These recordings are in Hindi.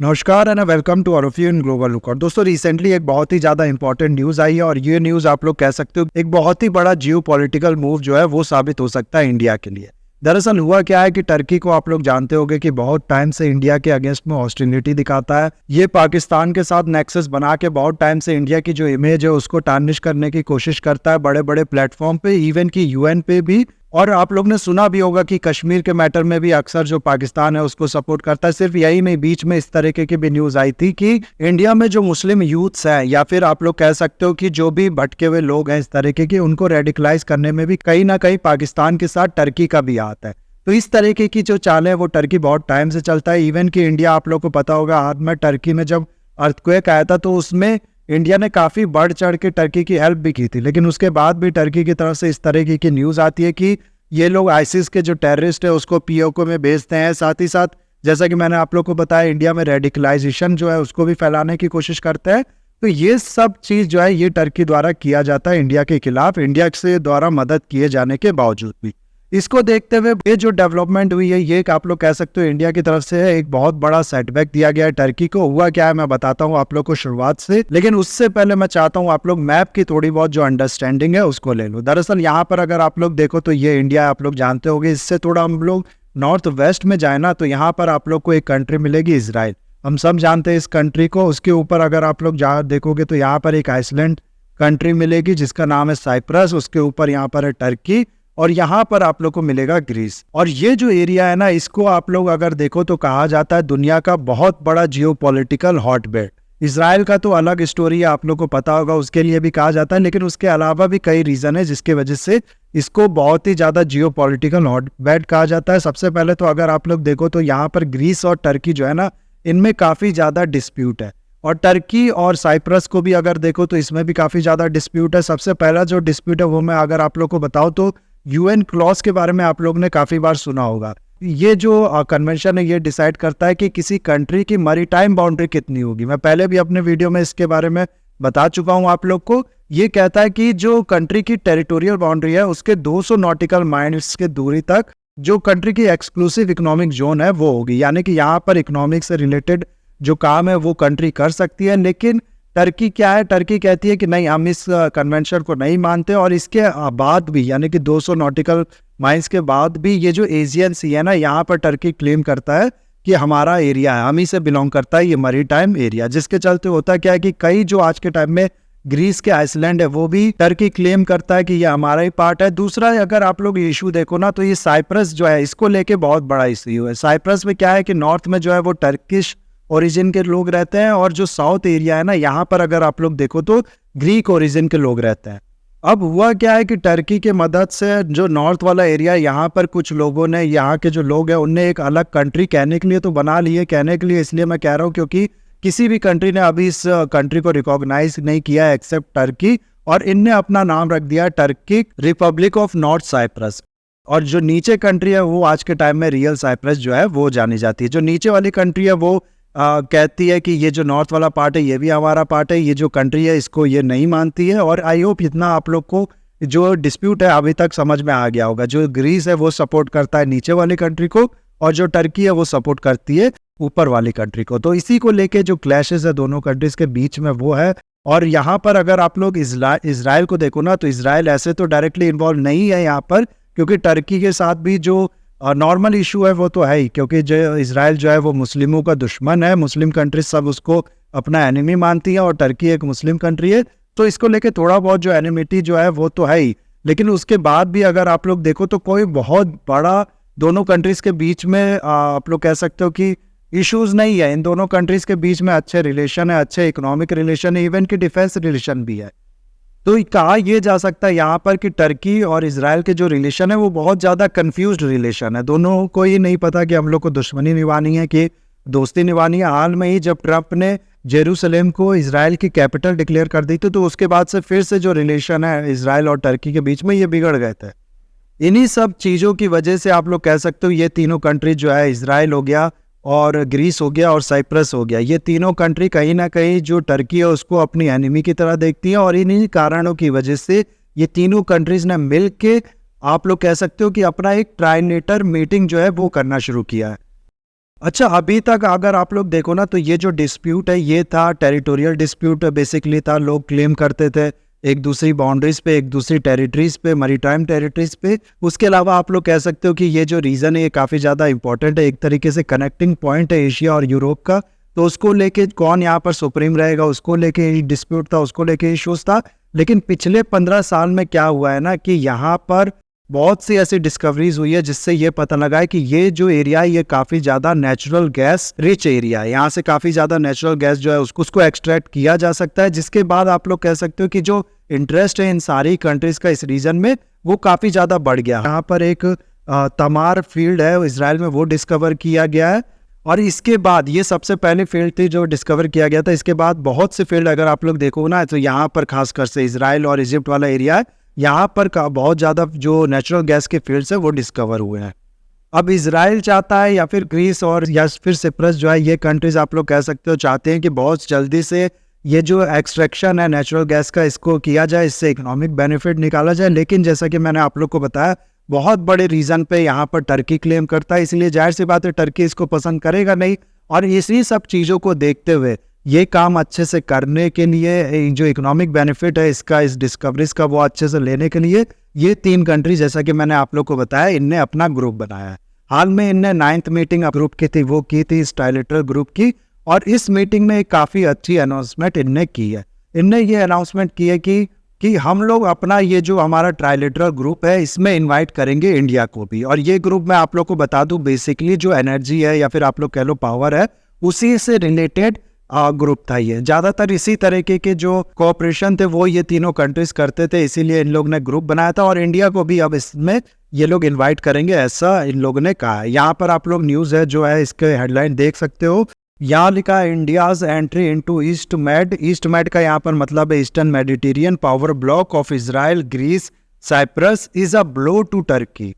नमस्कार and welcome two of you in global look. और दोस्तों रिसेंटली एक बहुत ही ज्यादा इंपॉर्टेंट न्यूज आई है और ये न्यूज आप लोग कह सकते हो एक बहुत ही बड़ा जियो पॉलिटिकल मूव जो है वो साबित हो सकता है इंडिया के लिए। दरअसल हुआ क्या है कि टर्की को आप लोग जानते होंगे कि बहुत टाइम से इंडिया के अगेंस्ट में हॉस्टिलिटी दिखाता है। ये पाकिस्तान के साथ नेक्सस बना के बहुत टाइम से इंडिया की जो इमेज है उसको टार्निश करने की कोशिश करता है बड़े बड़े प्लेटफॉर्म पे, इवन की यूएन पे भी। और आप लोग ने सुना भी होगा कि कश्मीर के मैटर में भी अक्सर जो पाकिस्तान है उसको सपोर्ट करता है। सिर्फ यही नहीं, बीच में इस तरीके की भी न्यूज आई थी कि इंडिया में जो मुस्लिम यूथ्स हैं या फिर आप लोग कह सकते हो कि जो भी भटके हुए लोग हैं इस तरीके के, उनको रेडिकलाइज करने में भी कहीं ना कहीं पाकिस्तान के साथ टर्की का भी हाथ है। तो इस तरीके की जो चाल है वो टर्की बहुत टाइम से चलता है। इवन कि इंडिया, आप लोग को पता होगा, हाथ में टर्की में जब अर्थक्वेक आया था तो उसमें इंडिया ने काफी बढ़ चढ़ के टर्की की हेल्प भी की थी। लेकिन उसके बाद भी टर्की की तरफ से इस तरीके की न्यूज आती है कि ये लोग आईसिस के जो टेररिस्ट है उसको पीओके में भेजते हैं। साथ ही साथ जैसा कि मैंने आप लोग को बताया, इंडिया में रेडिकलाइजेशन जो है उसको भी फैलाने की कोशिश करते हैं। तो ये सब चीज जो है ये टर्की द्वारा किया जाता है इंडिया के खिलाफ, इंडिया से द्वारा मदद किए जाने के बावजूद भी। इसको देखते हुए ये जो डेवलपमेंट हुई है ये आप लोग कह सकते हो इंडिया की तरफ से है एक बहुत बड़ा सेटबैक दिया गया है टर्की को। हुआ क्या है मैं बताता हूँ आप लोग को शुरुआत से, लेकिन उससे पहले मैं चाहता हूँ आप लोग मैप की थोड़ी बहुत जो अंडरस्टैंडिंग है उसको ले लो। दरअसल यहाँ पर अगर आप लोग देखो तो ये इंडिया आप लोग जानते होंगे। इससे थोड़ा हम लोग नॉर्थ वेस्ट में जाए ना तो यहाँ पर आप लोग को एक कंट्री मिलेगी, इजराइल। हम सब जानते हैं इस कंट्री को। उसके ऊपर अगर आप लोग देखोगे तो यहाँ पर एक आइसलैंड कंट्री मिलेगी जिसका नाम है साइप्रस। उसके ऊपर यहाँ पर है टर्की और यहाँ पर आप लोग को मिलेगा ग्रीस। और ये जो एरिया है ना इसको आप लोग अगर देखो तो कहा जाता है दुनिया का बहुत बड़ा जियोपॉलिटिकल हॉटबेड। इजराइल का तो अलग स्टोरी है, आप लोग को पता होगा, उसके लिए भी कहा जाता है। लेकिन उसके अलावा भी कई रीजन है जिसकी वजह से इसको बहुत ही ज्यादा जियोपॉलिटिकल हॉटबेड कहा जाता है। सबसे पहले तो अगर आप लोग देखो तो यहाँ पर ग्रीस और टर्की जो है ना इनमें काफी ज्यादा डिस्प्यूट है। और टर्की और साइप्रस को भी अगर देखो तो इसमें भी काफी ज्यादा डिस्प्यूट है। सबसे पहला जो डिस्प्यूट है वो मैं अगर आप लोग को बताऊं तो यूएन क्लॉज के बारे में आप लोग ने काफी बार सुना होगा। ये जो कन्वेंशन है ये डिसाइड करता है कि किसी कंट्री की मैरीटाइम बाउंड्री कितनी होगी। मैं पहले भी अपने वीडियो में इसके बारे में बता चुका हूं आप लोग को। ये कहता है कि जो कंट्री की टेरिटोरियल बाउंड्री है उसके 200 नॉटिकल माइल्स के दूरी तक जो कंट्री की एक्सक्लूसिव इकोनॉमिक जोन है वो होगी। यानी कि यहाँ पर इकोनॉमिक से रिलेटेड जो काम है वो कंट्री कर सकती है। लेकिन टर्की क्या है, टर्की कहती है कि नहीं, हम इस कन्वेंशन को नहीं मानते। और इसके बाद भी यानी कि 200 नॉटिकल माइल्स के बाद भी ये जो एशियन सी है ना यहाँ पर टर्की क्लेम करता है कि हमारा एरिया है, हम ही से बिलोंग करता है ये मैरीटाइम एरिया। जिसके चलते होता क्या है कि कई जो आज के टाइम में ग्रीस के आइसलैंड है वो भी टर्की क्लेम करता है कि ये हमारा ही पार्ट है। दूसरा अगर आप लोग इशू देखो ना तो ये साइप्रस जो है इसको लेके बहुत बड़ा इशू है। साइप्रस में क्या है कि नॉर्थ में जो है वो टर्किश ओरिजिन के लोग रहते हैं और जो साउथ एरिया है ना यहाँ पर अगर आप लोग देखो तो ग्रीक ओरिजिन के लोग रहते हैं। अब हुआ क्या है कि टर्की के मदद से जो नॉर्थ वाला एरिया यहाँ पर कुछ लोगों ने, यहाँ के जो लोग हैं उनने एक अलग कंट्री कहने के लिए तो बना ली है। कहने के लिए इसलिए मैं कह रहा हूँ क्योंकि किसी भी कंट्री ने अभी इस कंट्री को रिकॉग्नाइज नहीं किया है एक्सेप्ट टर्की, और इनने अपना नाम रख दिया Turkey Republic of North Cyprus. और जो नीचे कंट्री है वो आज के टाइम में रियल साइप्रस जो है वो जानी जाती है। जो नीचे वाली कंट्री है वो कहती है कि ये जो नॉर्थ वाला पार्ट है ये भी हमारा पार्ट है, ये जो कंट्री है इसको ये नहीं मानती है। और आई होप इतना आप लोग को जो डिस्प्यूट है अभी तक समझ में आ गया होगा। जो ग्रीस है वो सपोर्ट करता है नीचे वाली कंट्री को और जो टर्की है वो सपोर्ट करती है ऊपर वाली कंट्री को। तो इसी को लेके जो क्लैशेस है दोनों कंट्रीज के बीच में वो है। और यहाँ पर अगर आप लोग इजराइल को देखो ना तो इजराइल ऐसे तो डायरेक्टली इन्वॉल्व नहीं है यहाँ पर, क्योंकि टर्की के साथ भी जो नॉर्मल इशू है वो तो है ही, क्योंकि जो इजराइल जो है वो मुस्लिमों का दुश्मन है। मुस्लिम कंट्री सब उसको अपना एनिमी मानती है और टर्की एक मुस्लिम कंट्री है। तो इसको लेके थोड़ा बहुत जो एनिमिटी जो है वो तो है ही। लेकिन उसके बाद भी अगर आप लोग देखो तो कोई बहुत बड़ा दोनों कंट्रीज के बीच में आप लोग कह सकते हो कि इश्यूज नहीं है। इन दोनों कंट्रीज के बीच में अच्छे रिलेशन है, अच्छे इकोनॉमिक रिलेशन है, इवन की डिफेंस रिलेशन भी है। तो कहा यह जा सकता है यहाँ पर कि टर्की और इजराइल के जो रिलेशन है वो बहुत ज़्यादा कंफ्यूज्ड रिलेशन है। दोनों को ही नहीं पता कि हम लोग को दुश्मनी निभानी है कि दोस्ती निभानी है। हाल में ही जब ट्रंप ने जेरूसलेम को इजराइल की कैपिटल डिक्लेयर कर दी थी तो उसके बाद से फिर से जो रिलेशन है इजराइल और टर्की के बीच में ये बिगड़ गए थे। इन्हीं सब चीज़ों की वजह से आप लोग कह सकते हो ये तीनों कंट्री जो है, इजराइल हो गया और ग्रीस हो गया और साइप्रस हो गया, ये तीनों कंट्री कहीं ना कहीं जो टर्की है उसको अपनी एनिमी की तरह देखती है। और इन्हीं कारणों की वजह से ये तीनों कंट्रीज ने मिल के आप लोग कह सकते हो कि अपना एक ट्राइलेटरल मीटिंग जो है वो करना शुरू किया है। अच्छा, अभी तक अगर आप लोग देखो ना, तो ये जो डिस्प्यूट है ये था टेरिटोरियल डिस्प्यूट बेसिकली था। लोग क्लेम करते थे एक दूसरी बाउंड्रीज पे, एक दूसरी टेरिटरीज पे, मैरीटाइम टेरिटरीज पे। उसके अलावा आप लोग कह सकते हो कि ये जो रीजन है ये काफ़ी ज़्यादा इंपॉर्टेंट है, एक तरीके से कनेक्टिंग पॉइंट है एशिया और यूरोप का। तो उसको लेके कौन यहाँ पर सुप्रीम रहेगा, उसको लेके डिस्प्यूट था, उसको लेके इश्यूज था। लेकिन पिछले 15 साल में क्या हुआ है ना, कि यहाँ पर बहुत सी ऐसी डिस्कवरीज हुई है जिससे ये पता लगा है कि ये जो एरिया है ये काफी ज्यादा नेचुरल गैस रिच एरिया है। यहाँ से काफी ज्यादा नेचुरल गैस जो है उसको एक्सट्रैक्ट किया जा सकता है, जिसके बाद आप लोग कह सकते हो कि जो इंटरेस्ट है इन सारी कंट्रीज का इस रीजन में वो काफी ज्यादा बढ़ गया। यहाँ पर एक तमार फील्ड है इसराइल में, वो डिस्कवर किया गया है। और इसके बाद ये सबसे पहले फील्ड थी जो डिस्कवर किया गया था। इसके बाद बहुत से फील्ड अगर आप लोग देखो ना, तो यहाँ पर खासकर से इसराइल और इजिप्ट वाला एरिया है, यहाँ पर बहुत ज़्यादा जो नेचुरल गैस के फील्ड्स है वो डिस्कवर हुए हैं। अब इसराइल चाहता है या फिर ग्रीस और या फिर सिप्रस जो है, ये कंट्रीज आप लोग कह सकते हो चाहते हैं कि बहुत जल्दी से ये जो एक्सट्रैक्शन है नेचुरल गैस का इसको किया जाए, इससे इकोनॉमिक बेनिफिट निकाला जाए। लेकिन जैसा कि मैंने आप लोग को बताया, बहुत बड़े रीजन पे यहाँ पर टर्की क्लेम करता है, इसलिए जाहिर सी बात है टर्की इसको पसंद करेगा नहीं। और इसी सब चीज़ों को देखते हुए ये काम अच्छे से करने के लिए, जो इकोनॉमिक बेनिफिट है इसका, इस डिस्कवरीज का, वो अच्छे से लेने के लिए ये 3 कंट्री, जैसा कि मैंने आप लोग को बताया, इनने अपना ग्रुप बनाया है। हाल में इनने 9th मीटिंग ग्रुप की थी, वो की थी ट्राइलेटरल ग्रुप की। और इस मीटिंग में एक काफ़ी अच्छी अनाउंसमेंट इनने की है। इनने ये अनाउंसमेंट की है कि हम लोग अपना ये जो हमारा ट्राइलेटरल ग्रुप है इसमें इनवाइट करेंगे इंडिया को भी। और ये ग्रुप मैं आप लोग को बता दूं, बेसिकली जो एनर्जी है या फिर आप लोग कह लो पावर है, उसी से रिलेटेड ग्रुप था। ये ज़्यादातर इसी तरीके के जो कोऑपरेशन थे वो ये तीनों कंट्रीज करते थे, इसीलिए इन लोग ने ग्रुप बनाया था। और इंडिया को भी अब इसमें ये लोग इनवाइट करेंगे, ऐसा इन लोगों ने कहा है। यहाँ पर आप लोग न्यूज़ है जो है इसके हेडलाइन देख सकते हो। यहाँ लिखा है India's entry into East Med. East Med का यहाँ पर मतलब है Eastern Mediterranean power bloc of Israel, Greece, Cyprus is a blow to Turkey.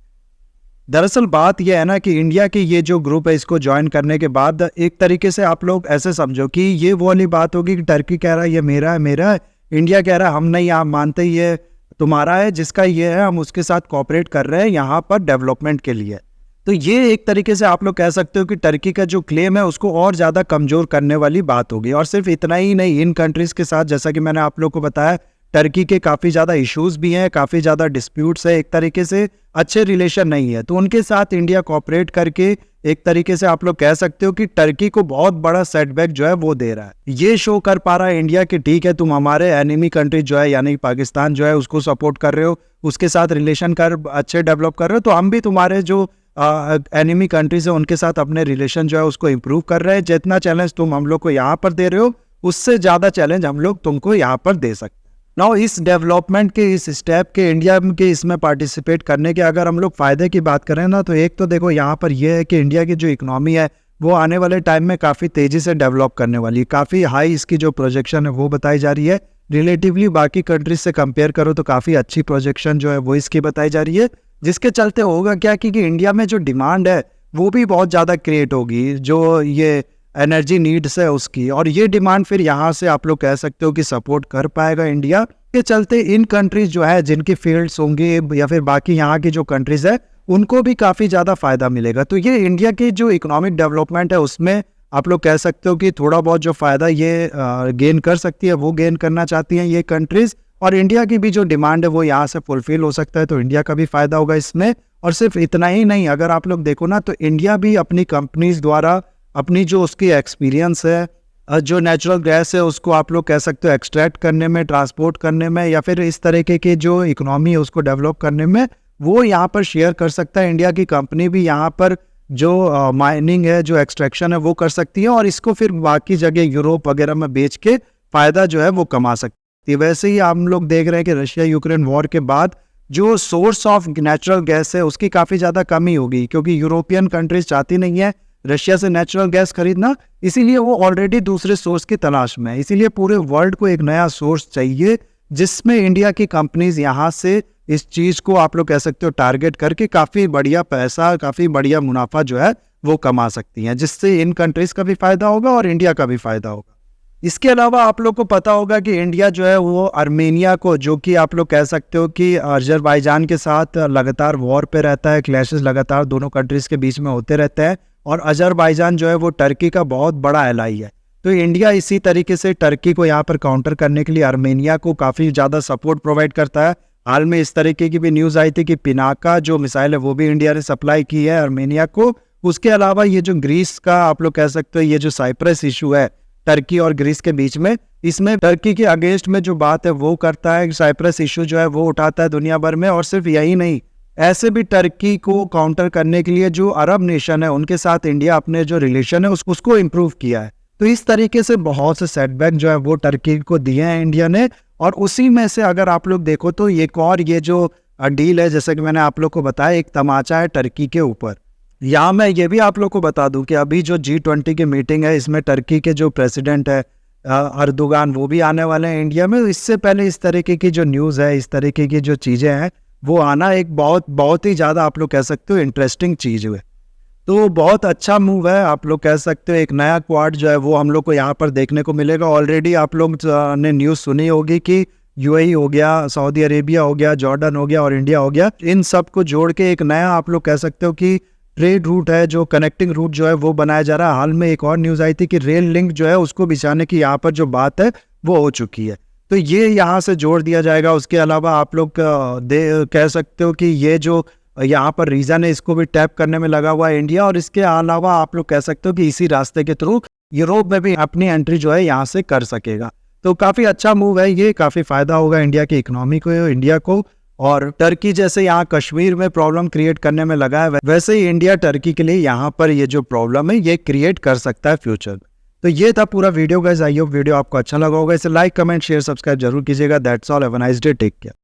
दरअसल बात यह है ना कि इंडिया की ये जो ग्रुप है इसको ज्वाइन करने के बाद एक तरीके से आप लोग ऐसे समझो कि ये वो वाली बात होगी कि टर्की कह रहा है ये मेरा है, मेरा है, इंडिया कह रहा है हम नहीं, आप मानते ही ये तुम्हारा है, जिसका ये है हम उसके साथ कोऑपरेट कर रहे हैं यहाँ पर डेवलपमेंट के लिए। तो ये एक तरीके से आप लोग कह सकते हो कि टर्की का जो क्लेम है उसको और ज़्यादा कमज़ोर करने वाली बात होगी। और सिर्फ इतना ही नहीं, इन कंट्रीज़ के साथ जैसा कि मैंने आप लोग को बताया, टर्की के काफ़ी ज़्यादा इश्यूज़ भी हैं, काफ़ी ज़्यादा डिस्प्यूट्स है, एक तरीके से अच्छे रिलेशन नहीं है। तो उनके साथ इंडिया कोऑपरेट करके एक तरीके से आप लोग कह सकते हो कि टर्की को बहुत बड़ा सेटबैक जो है वो दे रहा है। ये शो कर पा रहा है इंडिया कि ठीक है, तुम हमारे एनिमी कंट्री जो है यानी पाकिस्तान जो है उसको सपोर्ट कर रहे हो, उसके साथ रिलेशन कर अच्छे डेवलप कर रहे हो, तो हम भी तुम्हारे जो एनिमी कंट्रीज है उनके साथ अपने रिलेशन जो है उसको इम्प्रूव कर रहे हैं। जितना चैलेंज तुम हम लोग को यहाँ पर दे रहे हो उससे ज़्यादा चैलेंज हम लोग तुमको यहाँ पर दे सकते हैं। नाउ इस डेवलपमेंट के, इस स्टेप के, इंडिया के इसमें पार्टिसिपेट करने के अगर हम लोग फ़ायदे की बात करें ना, तो एक तो देखो यहाँ पर यह है कि इंडिया की जो इकोनॉमी है वो आने वाले टाइम में काफ़ी तेज़ी से डेवलप करने वाली है। काफ़ी हाई इसकी जो प्रोजेक्शन है वो बताई जा रही है। रिलेटिवली बाकी कंट्रीज से कंपेयर करो तो काफ़ी अच्छी प्रोजेक्शन जो है वो इसकी बताई जा रही है। जिसके चलते होगा क्या कि इंडिया में जो डिमांड है वो भी बहुत ज़्यादा क्रिएट होगी, जो ये एनर्जी नीड्स है उसकी। और ये डिमांड फिर यहाँ से आप लोग कह सकते हो कि सपोर्ट कर पाएगा इंडिया के चलते। इन कंट्रीज जो है जिनकी फील्ड्स होंगे या फिर बाकी यहाँ की जो कंट्रीज है उनको भी काफ़ी ज़्यादा फ़ायदा मिलेगा। तो ये इंडिया की जो इकोनॉमिक डेवलपमेंट है उसमें आप लोग कह सकते हो कि थोड़ा बहुत जो फ़ायदा ये गेन कर सकती है वो गेन करना चाहती हैं ये कंट्रीज़। और इंडिया की भी जो डिमांड है वो यहाँ से फुलफिल हो सकता है, तो इंडिया का भी फ़ायदा होगा इसमें। और सिर्फ इतना ही नहीं, अगर आप लोग देखो ना, तो इंडिया भी अपनी कंपनीज द्वारा अपनी जो उसकी एक्सपीरियंस है, जो नेचुरल गैस है उसको आप लोग कह सकते हो एक्सट्रैक्ट करने में, ट्रांसपोर्ट करने में, या फिर इस तरीके की जो इकोनॉमी है उसको डेवलप करने में, वो यहाँ पर शेयर कर सकता है। इंडिया की कंपनी भी यहाँ पर जो माइनिंग है, जो एक्सट्रैक्शन है वो कर सकती है और इसको फिर बाकी जगह यूरोप वगैरह में बेच के फ़ायदा जो है वो कमा सकती है। वैसे ही हम लोग देख रहे हैं कि रशिया यूक्रेन वॉर के बाद जो सोर्स ऑफ नेचुरल गैस है उसकी काफ़ी ज़्यादा कमी होगी, क्योंकि यूरोपियन कंट्रीज चाहती नहीं है रशिया से नेचुरल गैस खरीदना, इसीलिए वो ऑलरेडी दूसरे सोर्स की तलाश में है। इसीलिए पूरे वर्ल्ड को एक नया सोर्स चाहिए जिसमें इंडिया की कंपनीज यहाँ से इस चीज़ को आप लोग कह सकते हो टारगेट करके काफ़ी बढ़िया पैसा, काफ़ी बढ़िया मुनाफा जो है वो कमा सकती हैं, जिससे इन कंट्रीज़ का भी फ़ायदा होगा और इंडिया का भी फ़ायदा होगा। इसके अलावा आप लोग को पता होगा कि इंडिया जो है वो आर्मेनिया को, जो कि आप लोग कह सकते हो कि अजरबैजान के साथ लगातार वॉर पे रहता है, क्लैशेस लगातार दोनों कंट्रीज के बीच में होते रहते हैं, और अजरबैजान जो है वो टर्की का बहुत बड़ा एलाई है। तो इंडिया इसी तरीके से टर्की को यहाँ पर काउंटर करने के लिए आर्मेनिया को काफ़ी ज़्यादा सपोर्ट प्रोवाइड करता है। हाल में इस तरीके की भी न्यूज़ आई थी कि पिनाका जो मिसाइल है वो भी इंडिया ने सप्लाई की है आर्मेनिया को। उसके अलावा ये जो ग्रीस का आप लोग कह सकते हो, ये जो साइप्रस इशू है टर्की और ग्रीस के बीच में, इसमें टर्की के अगेंस्ट में जो बात है वो करता है, साइप्रस इशू जो है वो उठाता है दुनिया भर में। और सिर्फ यही नहीं, ऐसे भी टर्की को काउंटर करने के लिए जो अरब नेशन है उनके साथ इंडिया अपने जो रिलेशन है उसको इम्प्रूव किया है। तो इस तरीके से बहुत से सेटबैक जो है वो टर्की को दिए हैं इंडिया ने। और उसी में से अगर आप लोग देखो तो एक और ये जो डील है, जैसे कि मैंने आप लोग को बताया, एक तमाचा है टर्की के ऊपर। यहाँ मैं ये भी आप लोग को बता दूं कि अभी जो G20 की मीटिंग है, इसमें टर्की के जो प्रेसिडेंट है अर्दोगान, वो भी आने वाले हैं इंडिया में। इससे पहले इस तरीके की जो न्यूज़ है, इस तरीके की जो चीज़ें हैं वो आना एक बहुत ही ज़्यादा आप लोग कह सकते हो इंटरेस्टिंग चीज़ है। तो बहुत अच्छा मूव है, आप लोग कह सकते हो। एक नया क्वाड जो है वो हम लोग को यहाँ पर देखने को मिलेगा। ऑलरेडी आप लोग ने न्यूज़ सुनी होगी कि यूएई हो गया, सऊदी अरेबिया हो गया, जॉर्डन हो गया और इंडिया हो गया, इन सब को जोड़ के एक नया आप लोग कह सकते हो कि ट्रेड रूट है, जो कनेक्टिंग रूट जो है वो बनाया जा रहा है। हाल में एक और न्यूज़ आई थी कि रेल लिंक जो है उसको बिछाने की यहाँ पर जो बात है वो हो चुकी है, तो ये यहाँ से जोड़ दिया जाएगा। उसके अलावा आप लोग कह सकते हो कि ये जो यहाँ पर रीजन है इसको भी टैप करने में लगा हुआ है इंडिया। और इसके अलावा आप लोग कह सकते हो कि इसी रास्ते के थ्रू यूरोप में भी अपनी एंट्री जो है यहाँ से कर सकेगा। तो काफ़ी अच्छा मूव है ये, काफ़ी फायदा होगा इंडिया की इकोनॉमी को, इंडिया को। और टर्की जैसे यहाँ कश्मीर में प्रॉब्लम क्रिएट करने में लगा है, वैसे ही इंडिया टर्की के लिए यहाँ पर ये जो प्रॉब्लम है ये क्रिएट कर सकता है फ्यूचर। तो ये था पूरा video guys. I hope video आपको अच्छा लगा होगा। इसे लाइक, कमेंट, शेयर, सब्सक्राइब जरूर कीजिएगा। That's all, have a nice day, take care.